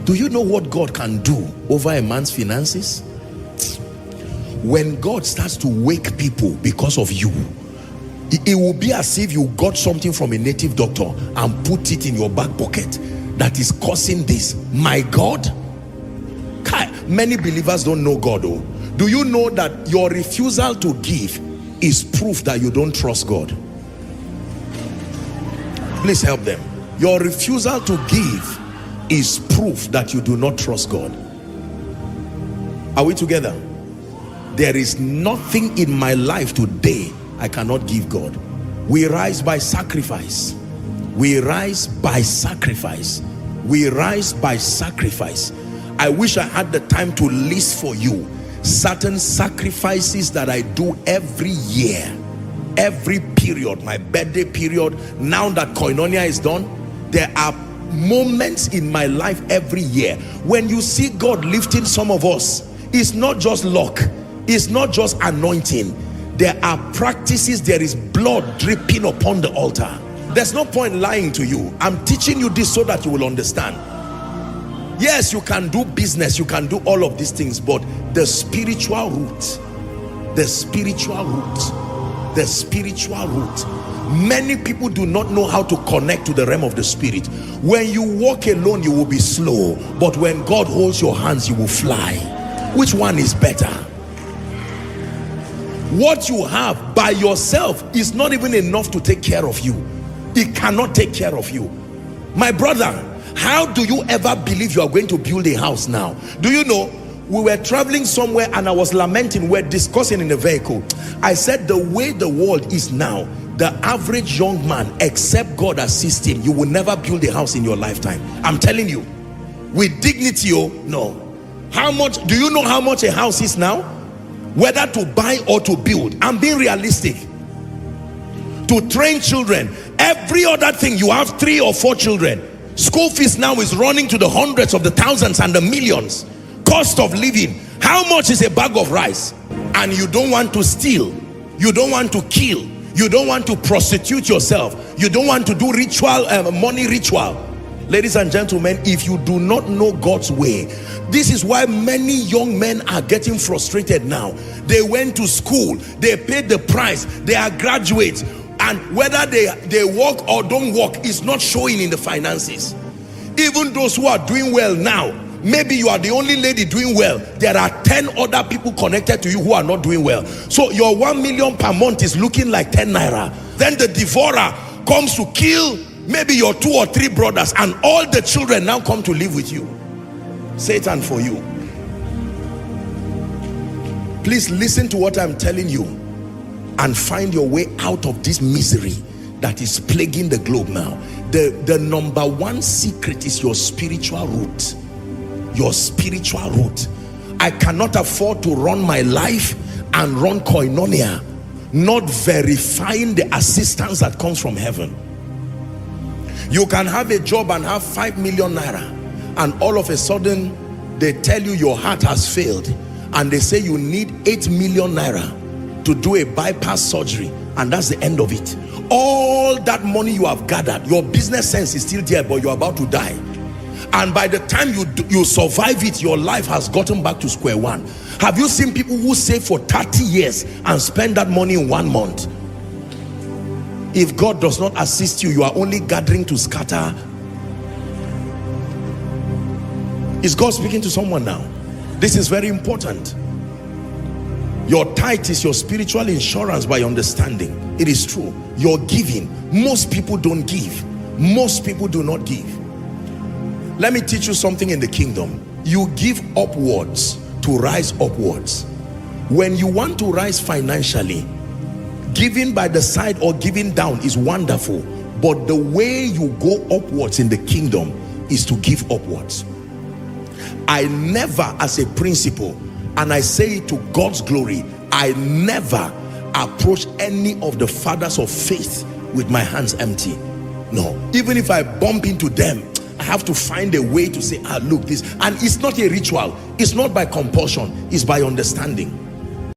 Do you know what God can do over a man's finances? When God starts to wake people because of you, it will be as if you got something from a native doctor and put it in your back pocket that is causing this. My God. Many believers don't know God. Oh, do you know that your refusal to give is proof that you don't trust God? Please help them. Your refusal to give is proof that you do not trust God. Are we together? There is nothing in my life today I cannot give God. We rise by sacrifice. We rise by sacrifice. We rise by sacrifice. I wish I had the time to list for you certain sacrifices that I do every year, every period, my birthday period. Now that Koinonia is done, there are moments in my life every year when you see God lifting some of us. It's not just luck, it's not just anointing. There are practices. There is blood dripping upon the altar. There's no point lying to you. I'm teaching you this so that you will understand. Yes, you can do business, you can do all of these things, but the spiritual root, the spiritual root, the spiritual root. Many people do not know how to connect to the realm of the spirit. When you walk alone, you will be slow, but when God holds your hands, you will fly. Which one is better? What you have by yourself is not even enough to take care of you. It cannot take care of you. My brother, how do you ever believe you are going to build a house now? Do you know, we were traveling somewhere and I was lamenting, we're discussing in the vehicle. I said the way the world is now, the average young man, except God assist him, you will never build a house in your lifetime. I'm telling you, with dignity. Oh no. How much do you know how much a house is now? Whether to buy or to build. I'm being realistic. To train children, every other thing, you have 3 or 4 children. School fees now is running to the hundreds of the thousands and the millions. Cost of living, how much is a bag of rice? And you don't want to steal, you don't want to kill, you don't want to prostitute yourself, you don't want to do ritual, money ritual. Ladies and gentlemen, if you do not know God's way, this is why many young men are getting frustrated now. They went to school, they paid the price, they are graduates, and whether they work or don't work is not showing in the finances. Even those who are doing well now, maybe you are the only lady doing well, there are 10 other people connected to you who are not doing well. So your 1 million per month is looking like 10 naira. Then the devourer comes to kill maybe your 2 or 3 brothers, and all the children now come to live with you. Satan for you. Please listen to what I'm telling you and find your way out of this misery that is plaguing the globe now. The number one secret is your spiritual root. Your spiritual root. I cannot afford to run my life and run Koinonia not verifying the assistance that comes from heaven. You can have a job and have 5 million naira, and all of a sudden they tell you your heart has failed, and they say you need 8 million naira to do a bypass surgery, and that's the end of it. All that money you have gathered, your business sense is still there, but you're about to die. And by the time you survive it, your life has gotten back to square one. Have you seen people who save for 30 years and spend that money in 1 month? If God does not assist you, you are only gathering to scatter. Is God speaking to someone now? This is very important. Your tithe is your spiritual insurance by understanding. It is true. Your giving, most people don't give. Most people do not give. Let me teach you something in the kingdom. You give upwards to rise upwards. When you want to rise financially, giving by the side or giving down is wonderful, but the way you go upwards in the kingdom is to give upwards. I never, as a principle, and I say it to God's glory, I never approach any of the fathers of faith with my hands empty. No, even if I bump into them, I have to find a way to say, look, this, and it's not a ritual, it's not by compulsion, it's by understanding.